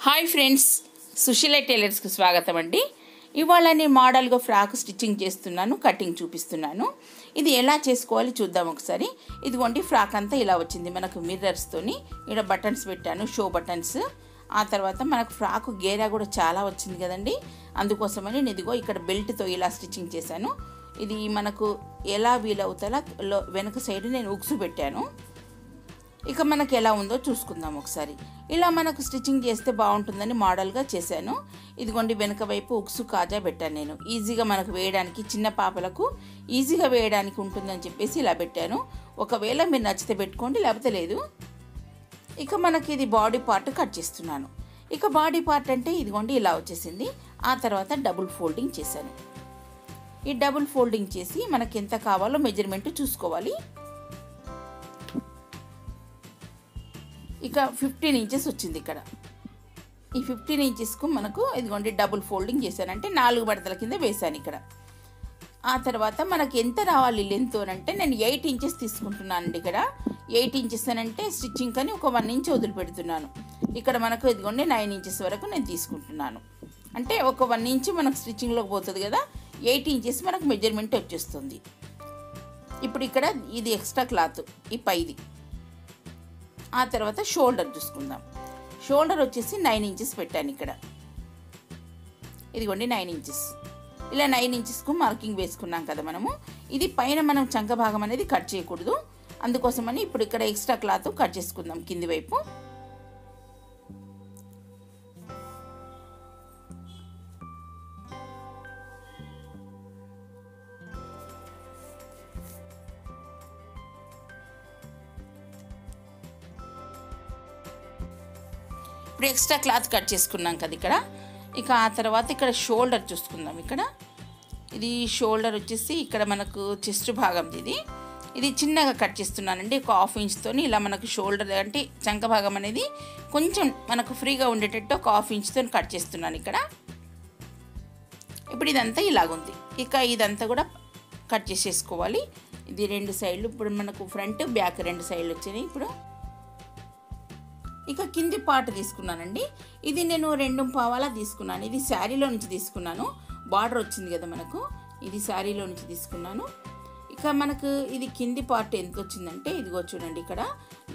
Hi friends, Susheela టైలర్స్కి స్వాగతం అండి. ఇవాళ నేను మోడల్గా ఫ్రాక్ స్టిచ్చింగ్ చేస్తున్నాను, కటింగ్ చూపిస్తున్నాను. ఇది ఎలా చేసుకోవాలి చూద్దాం ఒకసారి. ఇదిగోండి, ఫ్రాక్ అంతా ఇలా వచ్చింది మనకు మిర్రర్స్తోని. ఇక్కడ బటన్స్ పెట్టాను, షో బటన్స్. ఆ తర్వాత మనకు ఫ్రాక్ గేరా కూడా చాలా వచ్చింది కదండి, అందుకోసమని నేను ఇదిగో ఇక్కడ బెల్ట్తో ఇలా స్టిచ్చింగ్ చేశాను. ఇది మనకు ఎలా వీలవుతాలో వెనక సైడ్ నేను ఉక్సు పెట్టాను. ఇక మనకు ఎలా ఉందో చూసుకుందాం ఒకసారి. ఇలా మనకు స్టిచ్చింగ్ చేస్తే బాగుంటుందని మోడల్గా చేశాను. ఇదిగోండి, వెనక వైపు ఉక్సు కాజా పెట్టాను నేను. ఈజీగా మనకు వేయడానికి, చిన్న పాపలకు ఈజీగా వేయడానికి ఉంటుందని చెప్పేసి ఇలా పెట్టాను. ఒకవేళ మీరు నచ్చితే పెట్టుకోండి, లేకపోతే లేదు. ఇక మనకి ఇది బాడీ పార్ట్ కట్ చేస్తున్నాను. ఇక బాడీ పార్ట్ అంటే ఇదిగోండి ఇలా వచ్చేసింది. ఆ తర్వాత డబుల్ ఫోల్డింగ్ చేశాను. ఈ డబుల్ ఫోల్డింగ్ చేసి మనకి ఎంత కావాలో మెజర్మెంట్ చూసుకోవాలి. ఇక 15 ఇంచెస్ వచ్చింది ఇక్కడ. ఈ 15 ఇంచెస్కు మనకు ఇదిగోండి డబుల్ ఫోల్డింగ్ చేశానంటే 4 మడతల కింద వేశాను ఇక్కడ. ఆ తర్వాత మనకి ఎంత రావాలి లెంత్ అంటే నేను 8 ఇంచెస్ తీసుకుంటున్నానండి. ఇక్కడ 8 ఇంచెస్ అంటే స్టిచ్చింగ్ కానీ ఒక 1 ఇంచ్ వదిలిపెడుతున్నాను. ఇక్కడ మనకు ఇదిగోండి 9 ఇంచెస్ వరకు నేను తీసుకుంటున్నాను. అంటే ఒక 1 ఇంచ్ మనకు స్టిచ్చింగ్లోకి పోతుంది కదా, 8 ఇంచెస్ మనకు మెజర్మెంట్ వచ్చేస్తుంది. ఇప్పుడు ఇక్కడ ఇది ఎక్స్ట్రా క్లాత్, ఈ పైది. ఆ తర్వాత షోల్డర్ చూసుకుందాం. షోల్డర్ వచ్చేసి 9 ఇంచెస్ పెట్టాను ఇక్కడ. ఇదిగోండి 9 ఇంచెస్. ఇలా 9 ఇంచెస్కు మార్కింగ్ వేసుకున్నాం కదా మనము. ఇది పైన మనం చంక భాగం అనేది కట్ చేయకూడదు, అందుకోసమని ఇప్పుడు ఇక్కడ ఎక్స్ట్రా క్లాత్ కట్ చేసుకుందాం కింది వైపు. ఇప్పుడు ఎక్స్ట్రా క్లాత్ కట్ చేసుకున్నాం కదా ఇక్కడ. ఇక ఆ తర్వాత ఇక్కడ షోల్డర్ చూసుకుందాం. ఇక్కడ ఇది షోల్డర్ వచ్చేసి ఇక్కడ మనకు చెస్ట్ భాగం ఇది చిన్నగా కట్ చేస్తున్నానండి. ఒక 1/2 ఇంచ్తో ఇలా మనకు షోల్డర్ అంటే చంక భాగం అనేది కొంచెం మనకు ఫ్రీగా ఉండేటట్టు ఒక 1/2 ఇంచ్తో కట్ చేస్తున్నాను ఇక్కడ. ఇప్పుడు ఇదంతా ఇలాగుంది. ఇక ఇదంతా కూడా కట్ చేసేసుకోవాలి. ఇది 2 సైడ్లు ఇప్పుడు మనకు ఫ్రంట్ బ్యాక్ 2 సైడ్లు వచ్చినాయి. ఇప్పుడు ఇక కింది పార్ట్ తీసుకున్నానండి. ఇది నేను 2 తీసుకున్నాను. ఇది శారీలో నుంచి తీసుకున్నాను. బార్డర్ వచ్చింది కదా మనకు, ఇది శారీలో నుంచి తీసుకున్నాను. ఇక మనకు ఇది కింది పార్ట్ ఎంత వచ్చిందంటే ఇదిగో చూడండి, ఇక్కడ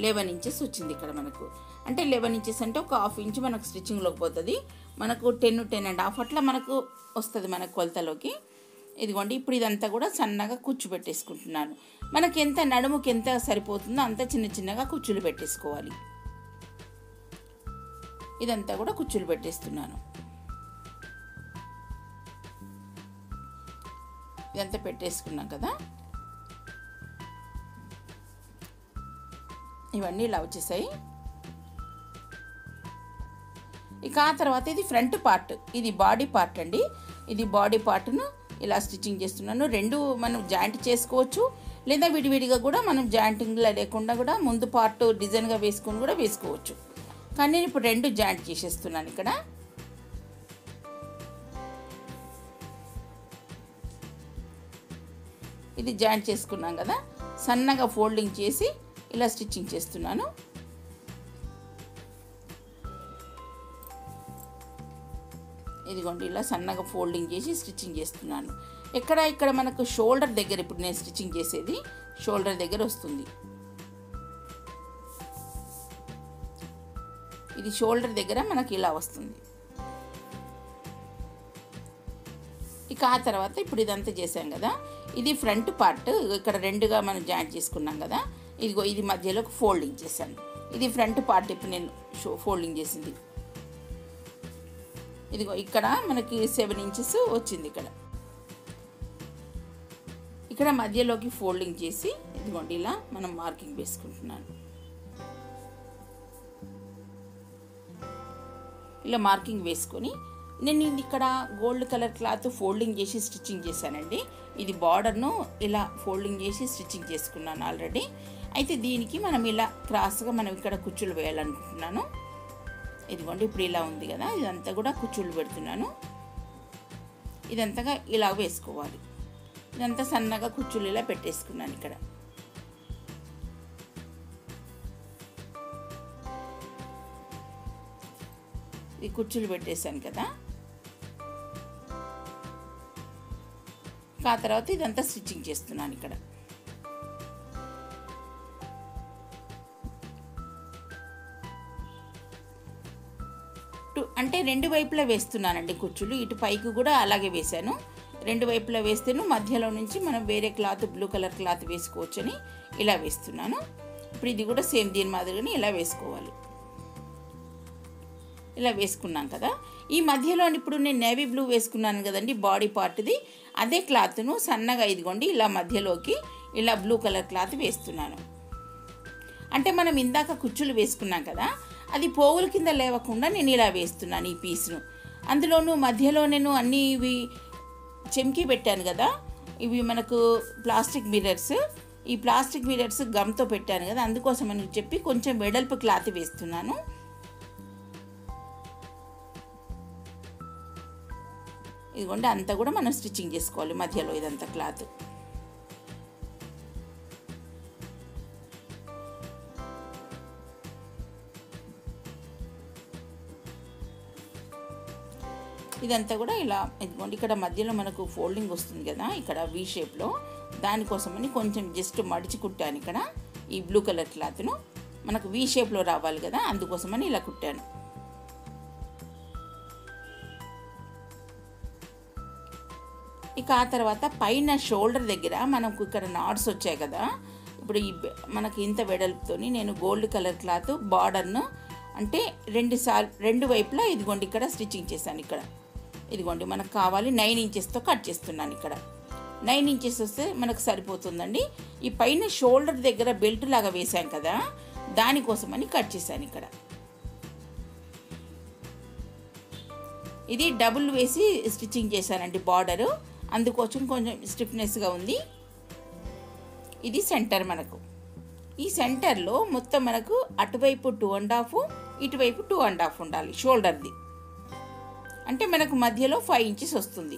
11 ఇంచెస్ వచ్చింది ఇక్కడ మనకు. అంటే 11 ఇంచెస్ అంటే ఒక 1/2 ఇంచ్ మనకు స్టిచ్చింగ్లోకి పోతుంది. మనకు 10.5 అట్లా మనకు వస్తుంది మన కొలతలోకి. ఇదిగోండి, ఇప్పుడు ఇదంతా కూడా సన్నగా కుచ్చు పెట్టేసుకుంటున్నాను. మనకి ఎంత నడుముకి ఎంత సరిపోతుందో అంత చిన్న చిన్నగా కుచ్చులు పెట్టేసుకోవాలి. ఇదంతా కూడా కుచ్చులు పెట్టేస్తున్నాను. ఇదంతా పెట్టేసుకున్నాం కదా. ఇవన్నీ ఇలా వచ్చేసాయి. ఇక ఆ తర్వాత ఇది ఫ్రంట్ పార్ట్, ఇది బాడీ పార్ట్ అండి. ఇది బాడీ పార్ట్ను ఇలా స్టిచ్చింగ్ చేస్తున్నాను. 2 మనం జాయింట్ చేసుకోవచ్చు, లేదా విడివిడిగా కూడా మనం జాయింటింగ్లో లేకుండా కూడా ముందు పార్ట్ డిజైన్గా వేసుకొని కూడా వేసుకోవచ్చు. కానీ నేను ఇప్పుడు 2 జాయింట్ చేసేస్తున్నాను ఇక్కడ. ఇది జాయింట్ చేసుకున్నాం కదా, సన్నగా ఫోల్డింగ్ చేసి ఇలా స్టిచ్చింగ్ చేస్తున్నాను. ఇదిగోండి, ఇలా సన్నగా ఫోల్డింగ్ చేసి స్టిచ్చింగ్ చేస్తున్నాను. ఇక్కడ మనకు షోల్డర్ దగ్గర ఇప్పుడు నేను స్టిచ్చింగ్ చేసేది షోల్డర్ దగ్గర వస్తుంది. ఇది షోల్డర్ దగ్గర మనకి ఇలా వస్తుంది. ఇక ఆ తర్వాత ఇప్పుడు ఇదంతా చేసాం కదా, ఇది ఫ్రంట్ పార్ట్. ఇక్కడ 2గా మనం జాయింట్ చేసుకున్నాం కదా. ఇదిగో ఇది మధ్యలోకి ఫోల్డింగ్ చేశాను. ఇది ఫ్రంట్ పార్ట్ ఇప్పుడు నేను ఫోల్డింగ్ చేసింది. ఇదిగో ఇక్కడ మనకి 7 ఇంచెస్ వచ్చింది ఇక్కడ. ఇక్కడ మధ్యలోకి ఫోల్డింగ్ చేసి ఇదిగోండి ఇలా మనం మార్కింగ్ వేసుకుంటున్నాను. ఇలా మార్కింగ్ వేసుకొని నేను ఇక్కడ గోల్డ్ కలర్ క్లాత్ ఫోల్డింగ్ చేసి స్టిచ్చింగ్ చేశానండి. ఇది బార్డర్ను ఇలా ఫోల్డింగ్ చేసి స్టిచ్చింగ్ చేసుకున్నాను ఆల్రెడీ. అయితే దీనికి మనం ఇలా క్రాస్గా మనం ఇక్కడ కుచ్చులు వేయాలనుకుంటున్నాను. ఇదిగోండి, ఇప్పుడు ఇలా ఉంది కదా, ఇదంతా కూడా కుచ్చులు పెడుతున్నాను. ఇదంతగా ఇలా వేసుకోవాలి. ఇదంతా సన్నగా కుచ్చులు ఇలా పెట్టేసుకున్నాను ఇక్కడ. ఈ కుచ్చులు పెట్టేశాను కదా. ఆ తర్వాత ఇదంతా స్టిచ్చింగ్ చేస్తున్నాను ఇక్కడ. అంటే రెండు వైపులా వేస్తున్నానండి కుచ్చులు. ఇటు పైకి కూడా అలాగే వేశాను. రెండు వైపులా వేస్తేను మధ్యలో నుంచి మనం వేరే క్లాత్ బ్లూ కలర్ క్లాత్ వేసుకోవచ్చని ఇలా వేస్తున్నాను. ఇప్పుడు ఇది కూడా సేమ్ దీని మాదిరిగానే ఇలా వేసుకోవాలి. ఇలా వేసుకున్నాం కదా. ఈ మధ్యలో ఇప్పుడు నేను నేవీ బ్లూ వేసుకున్నాను కదండి బాడీ పార్ట్ది. అదే క్లాత్ను సన్నగా ఇదిగోండి ఇలా మధ్యలోకి ఇలా బ్లూ కలర్ క్లాత్ వేస్తున్నాను. అంటే మనం ఇందాక కుచ్చులు వేసుకున్నాం కదా, అది పోగుల కింద లేవకుండా నేను ఇలా వేస్తున్నాను ఈ పీస్ను. అందులోనూ మధ్యలో నేను అన్నీ ఇవి చెమ్కి పెట్టాను కదా, ఇవి మనకు ప్లాస్టిక్ మిర్రర్స్. ఈ ప్లాస్టిక్ మిర్రర్స్ గమ్తో పెట్టాను కదా, అందుకోసం అని చెప్పి కొంచెం వెడల్పు క్లాత్ వేస్తున్నాను. ఇదిగోండి అంతా కూడా మనం స్టిచ్చింగ్ చేసుకోవాలి మధ్యలో ఇదంతా క్లాత్. ఇదంతా కూడా ఇలా ఇదిగోండి ఇక్కడ మధ్యలో మనకు ఫోల్డింగ్ వస్తుంది కదా ఇక్కడ వీ షేప్లో, దానికోసమని కొంచెం జస్ట్ మడిచి కుట్టాను ఇక్కడ ఈ బ్లూ కలర్ క్లాత్ను. మనకు వీ షేప్లో రావాలి కదా, అందుకోసమని ఇలా కుట్టాను. ఇక ఆ తర్వాత పైన షోల్డర్ దగ్గర మనకు ఇక్కడ నాట్స్ వచ్చాయి కదా, ఇప్పుడు ఈ మనకి ఇంత వెడల్పుతోని నేను గోల్డ్ కలర్ క్లాత్ బార్డర్ను అంటే రెండు వైపులా ఇదిగోండి ఇక్కడ స్టిచ్చింగ్ చేశాను. ఇక్కడ ఇదిగోండి మనకు కావాలి 9 ఇంచెస్తో కట్ చేస్తున్నాను. ఇక్కడ 9 ఇంచెస్ వస్తే మనకు సరిపోతుందండి. ఈ పైన షోల్డర్ దగ్గర బెల్ట్ లాగా వేసాం కదా, దానికోసమని కట్ చేశాను. ఇక్కడ ఇది డబుల్ వేసి స్టిచ్చింగ్ చేశానండి బార్డరు, అందుకోసం కొంచెం స్టిఫ్నెస్గా ఉంది. ఇది సెంటర్ మనకు. ఈ సెంటర్లో మొత్తం మనకు అటువైపు 2.5 ఇటువైపు 2.5 ఉండాలి షోల్డర్ది. అంటే మనకు మధ్యలో 5 ఇంచెస్ వస్తుంది.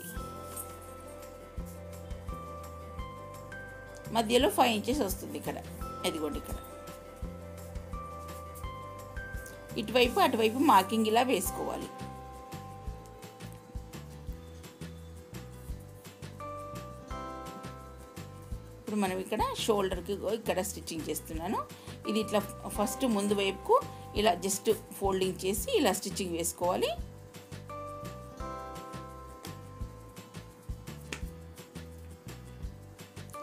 మధ్యలో 5 ఇంచెస్ వస్తుంది ఇక్కడ. ఇదిగోండి ఇక్కడ ఇటువైపు అటువైపు మార్కింగ్ ఇలా వేసుకోవాలి. ఇప్పుడు మనం ఇక్కడ షోల్డర్కి ఇక్కడ స్టిచ్చింగ్ చేస్తున్నాను. ఇది ఇట్లా ఫస్ట్ ముందు వైపుకు ఇలా జస్ట్ ఫోల్డింగ్ చేసి ఇలా స్టిచ్చింగ్ వేసుకోవాలి.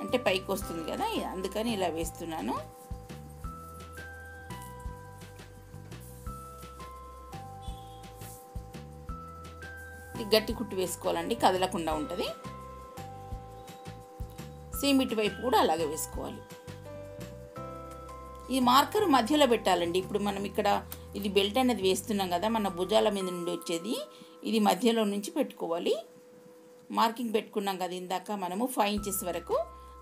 అంటే పైకి వస్తుంది కదా, అందుకని ఇలా వేస్తున్నాను. గట్టి కుట్టు వేసుకోవాలండి, కదలకుండా ఉంటుంది. సేమ్ ఇటువైపు కూడా అలాగే వేసుకోవాలి. ఈ మార్కర్ మధ్యలో పెట్టాలండి. ఇప్పుడు మనం ఇక్కడ ఇది బెల్ట్ అనేది వేస్తున్నాం కదా, మన భుజాల మీద నుండి వచ్చేది ఇది మధ్యలో నుంచి పెట్టుకోవాలి. మార్కింగ్ పెట్టుకున్నాం కదా ఇందాక మనము 5 ఇంచెస్ వరకు,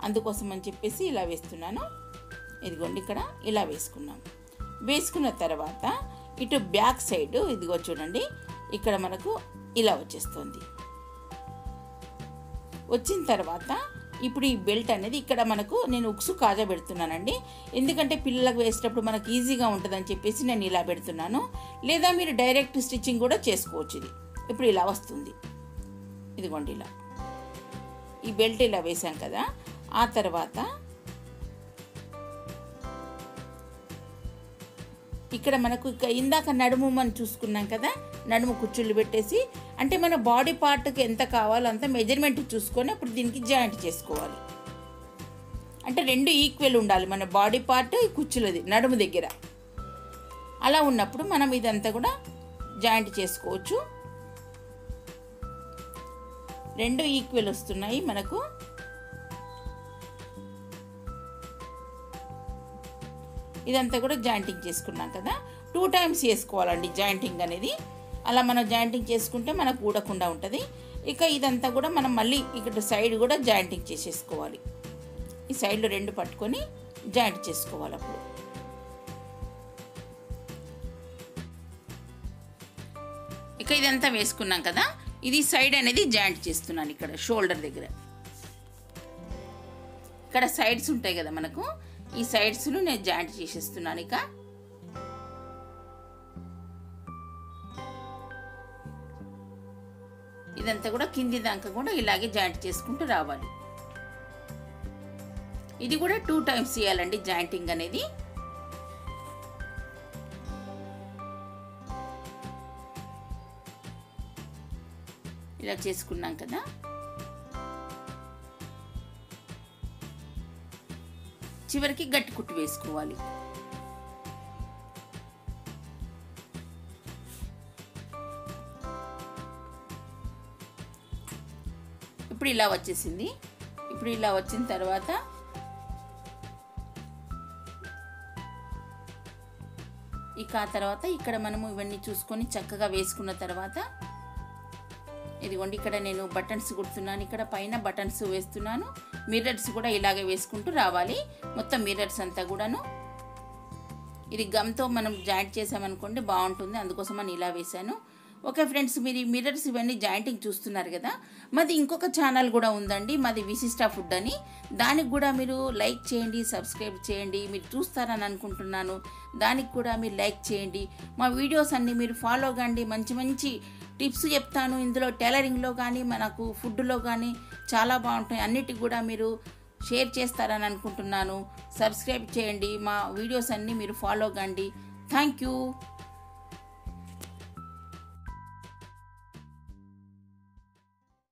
అందుకోసం అని చెప్పేసి ఇలా వేస్తున్నాను. ఇదిగోండి ఇక్కడ ఇలా వేసుకున్నాం. వేసుకున్న తర్వాత ఇటు బ్యాక్ సైడ్ ఇదిగో చూడండి ఇక్కడ మనకు ఇలా వచ్చేస్తుంది. వచ్చిన తర్వాత ఇప్పుడు ఈ బెల్ట్ అనేది ఇక్కడ మనకు నేను ఉక్సు కాజా పెడుతున్నానండి. ఎందుకంటే పిల్లలకు వేసేటప్పుడు మనకు ఈజీగా ఉంటుందని చెప్పేసి నేను ఇలా పెడుతున్నాను. లేదా మీరు డైరెక్ట్ స్టిచ్చింగ్ కూడా చేసుకోవచ్చు. ఇది ఇప్పుడు ఇలా వస్తుంది. ఇదిగోండి ఇలా ఈ బెల్ట్ ఇలా వేసాం కదా. ఆ తర్వాత ఇక్కడ మనకు ఇందాక నడుము మనం చూసుకున్నాం కదా, నడుము కుచ్చుళ్ళు పెట్టేసి అంటే మన బాడీ పార్ట్కి ఎంత కావాలో అంత మెజర్మెంట్ చూసుకొని అప్పుడు దీనికి జాయింట్ చేసుకోవాలి. అంటే రెండు ఈక్వల్ ఉండాలి, మన బాడీ పార్ట్ కుచ్చులది నడుము దగ్గర. అలా ఉన్నప్పుడు మనం ఇదంతా కూడా జాయింట్ చేసుకోవచ్చు. రెండు ఈక్వల్ వస్తున్నాయి మనకు. ఇదంతా కూడా జాయింటింగ్ చేసుకున్నాం కదా. 2 టైమ్స్ చేసుకోవాలండి జాయింటింగ్ అనేది. అలా మనం జాయింటింగ్ చేసుకుంటే మనకు ఊడకుండా ఉంటుంది. ఇక ఇదంతా కూడా మనం మళ్ళీ ఇక్కడ సైడ్ కూడా జాయింటింగ్ చేసేసుకోవాలి. ఈ సైడ్లో 2 పట్టుకొని జాయింట్ చేసుకోవాలి. అప్పుడు ఇక ఇదంతా వేసుకున్నాం కదా, ఇది సైడ్ అనేది జాయింట్ చేస్తున్నాను. ఇక్కడ షోల్డర్ దగ్గర ఇక్కడ సైడ్స్ ఉంటాయి కదా మనకు, ఈ సైడ్స్ను నేను జాయింట్ చేసేస్తున్నాను. ఇక ఇదంతా కూడా కింది దాకా కూడా ఇలాగే జాయింట్ చేసుకుంటూ రావాలి. ఇది కూడా 2 టైమ్స్ చేయాలండి జాయింటింగ్ అనేది. ఇలా చేసుకున్నాం కదా. చివరికి గట్టి కుట్టు వేసుకోవాలి. ఇప్పుడు ఇలా వచ్చేసింది. ఇప్పుడు ఇలా వచ్చిన తర్వాత ఇక ఆ తర్వాత ఇక్కడ మనము ఇవన్నీ చూసుకొని చక్కగా వేసుకున్న తర్వాత ఇదిగోండి ఇక్కడ నేను బటన్స్ కుడుతున్నాను. ఇక్కడ పైన బటన్స్ వేస్తున్నాను. మిర్రర్స్ కూడా ఇలాగే వేసుకుంటూ రావాలి. మొత్తం మిర్రర్స్ అంతా కూడాను ఇది గమ్తో మనం జాయింట్ చేసామనుకోండి బాగుంటుంది, అందుకోసం అని ఇలా వేశాను. ఓకే ఫ్రెండ్స్, మీరు ఈ మిర్రర్స్ ఇవన్నీ జాయింటింగ్ చూస్తున్నారు కదా. మాది ఇంకొక ఛానల్ కూడా ఉందండి, మాది విశిష్ట ఫుడ్ అని. దానికి కూడా మీరు లైక్ చేయండి, సబ్స్క్రైబ్ చేయండి. మీరు చూస్తారని అనుకుంటున్నాను. దానికి కూడా మీరు లైక్ చేయండి. మా వీడియోస్ అన్నీ మీరు ఫాలో కండి. మంచి మంచి టిప్స్ చెప్తాను ఇందులో. టైలరింగ్లో కానీ మనకు ఫుడ్లో కానీ చాలా బాగుంటాయి. అన్నిటికి కూడా మీరు షేర్ చేస్తారని అనుకుంటున్నాను. సబ్స్క్రైబ్ చేయండి. మా వీడియోస్ అన్నీ మీరు ఫాలో కండి. Thank you.